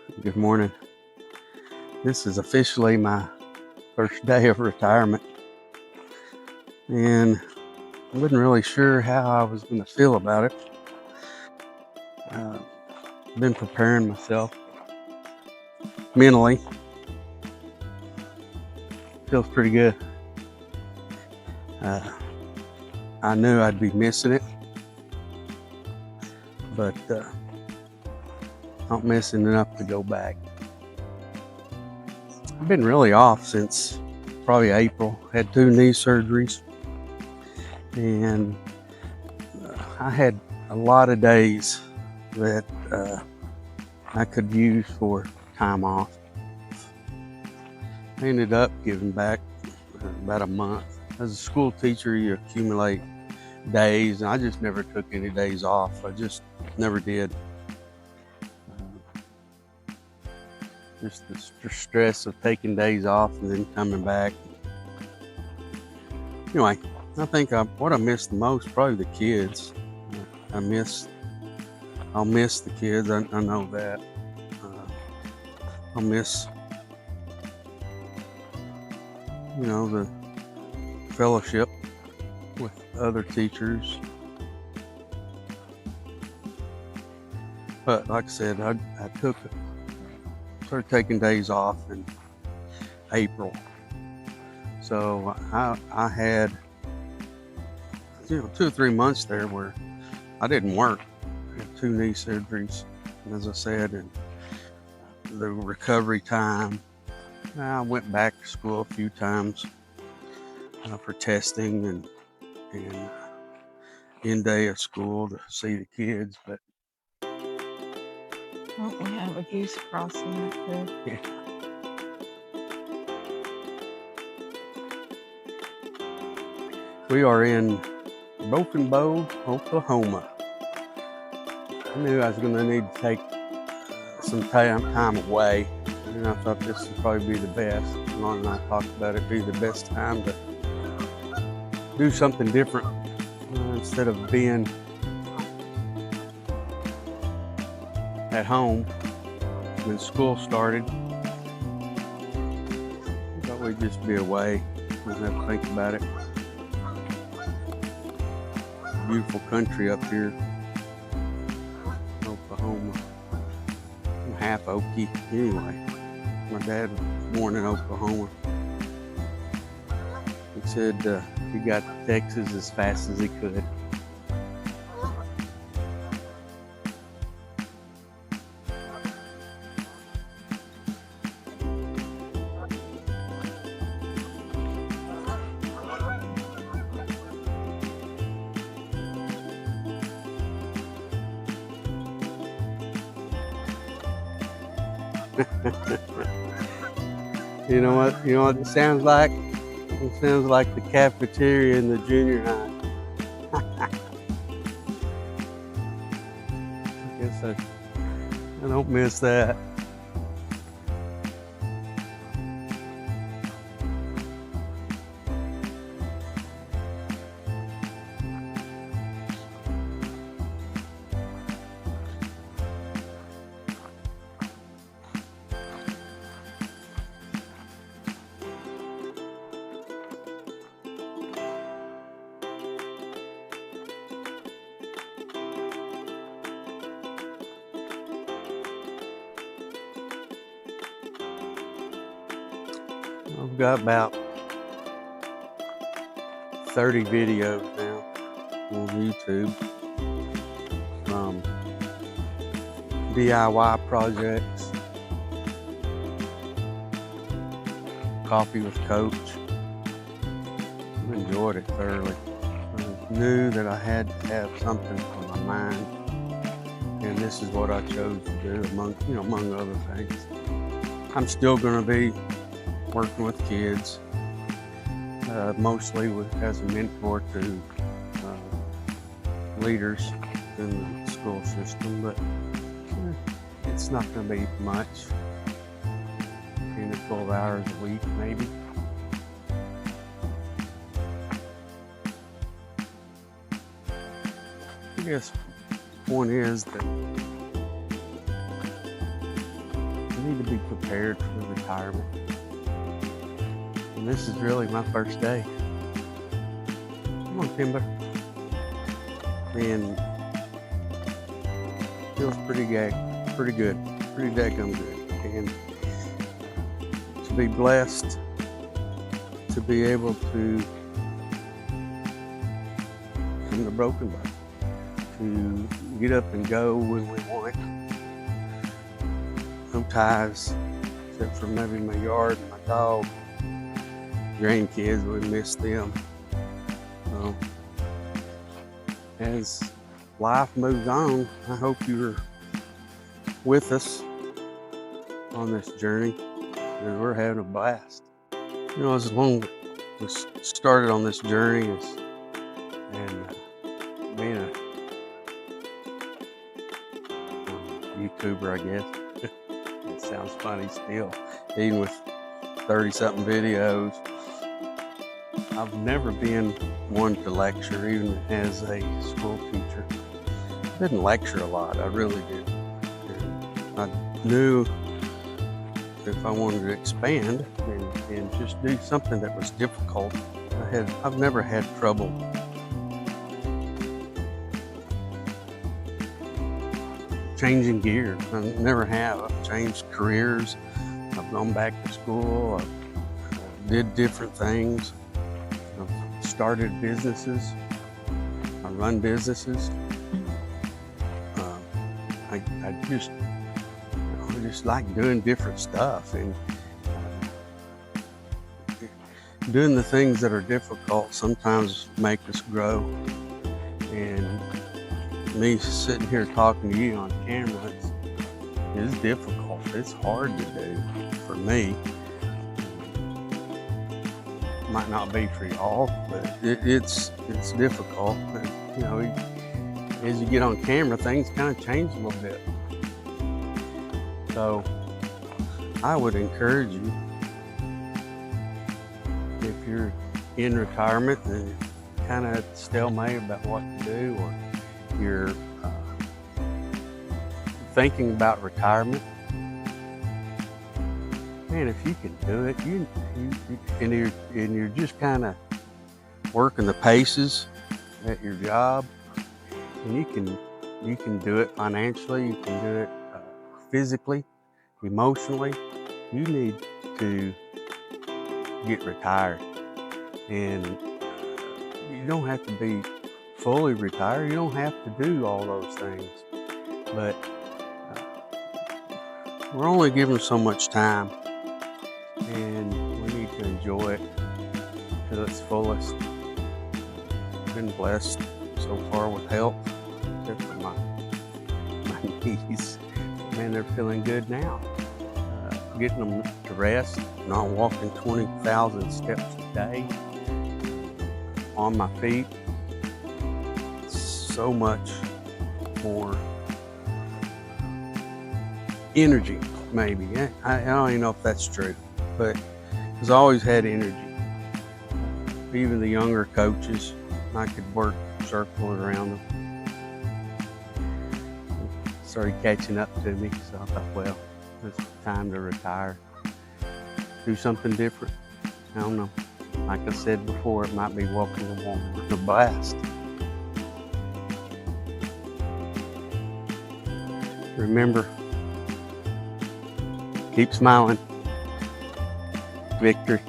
Good morning. This is officially my first day of retirement, and I wasn't really sure how I was going to feel about it. I've been preparing myself mentally. Feels pretty good. I knew I'd be missing it, but not missing enough to go back. I've been really off since probably April. Had 2 knee surgeries, and I had a lot of days that I could use for time off. I ended up giving back about a month. As a school teacher, you accumulate days, and I just never took any days off. I just never did. Just the stress of taking days off and then coming back. Anyway, I think what I miss the most, probably the kids. I'll miss the kids. I know that. I'll miss, the fellowship with other teachers. But like I said, I started taking days off in April. So I had 2 or 3 months there where I didn't work. I had 2 knee surgeries, as I said, and the recovery time. I went back to school a few times for testing and end day of school to see the kids, but Don't we have a goose crossing up there? yeah. We are in Broken Bow, Oklahoma. I knew I was going to need to take some time away, and I thought this would probably be the best. Lon and I talked about it be the best time to do something different instead of being at home when school started. I thought we'd just be away, wouldn't have to think about it. Beautiful country up here, Oklahoma. I'm half Okie anyway. My dad was born in Oklahoma. He said he got to Texas as fast as he could. You know what it sounds like? It sounds like the cafeteria in the junior high. I guess I don't miss that. I've got about 30 videos now on YouTube from DIY projects, coffee with Coach. I enjoyed it thoroughly. I knew that I had to have something on my mind, and this is what I chose to do among other things. I'm still going to be working with kids, mostly as a mentor to leaders in the school system, but it's not going to be much, 10 to 12 hours a week maybe. I guess the point is that need to be prepared for retirement. And this is really my first day. Come on, Timber. And feels pretty good, pretty daggum good. And to be blessed to be able to come to Broken Bow, to get up and go when we want. No ties, except for maybe my yard and my dog. Grandkids, we miss them. So, as life moves on, I hope you're with us on this journey, because we're having a blast. You know, as long as we started on this journey and being a YouTuber, I guess. It sounds funny still, even with 30-something videos. I've never been one to lecture, even as a school teacher. I didn't lecture a lot, I really did. And I knew if I wanted to expand and just do something that was difficult, I've never had trouble changing gears. I never have. I've changed careers. I've gone back to school. I did different things. I've started businesses. I run businesses. I just like doing different stuff and doing the things that are difficult sometimes make us grow. And me sitting here talking to you on camera is difficult. It's hard to do for me. Might not be for y'all, but it's difficult. But, you know, as you get on camera, things kind of change a little bit. So I would encourage you, if you're in retirement and kind of stalemate about what to do, or you're thinking about retirement, man, if you can do it, and you're just kind of working the paces at your job, and you can do it financially, you can do it physically, emotionally. You need to get retired, and you don't have to be fully retired. You don't have to do all those things, but we're only given so much time, and we need to enjoy it to its fullest. I've been blessed so far with health, except for my knees. Man, they're feeling good now. Getting them to rest, not walking 20,000 steps a day on my feet. So much more energy, maybe. I don't even know if that's true, but I've always had energy. Even the younger coaches, I could work circles around them. Started catching up to me, so I thought, well, it's time to retire. Do something different. I don't know. Like I said before, it might be walking the walk, a blast. Remember, keep smiling. Victory.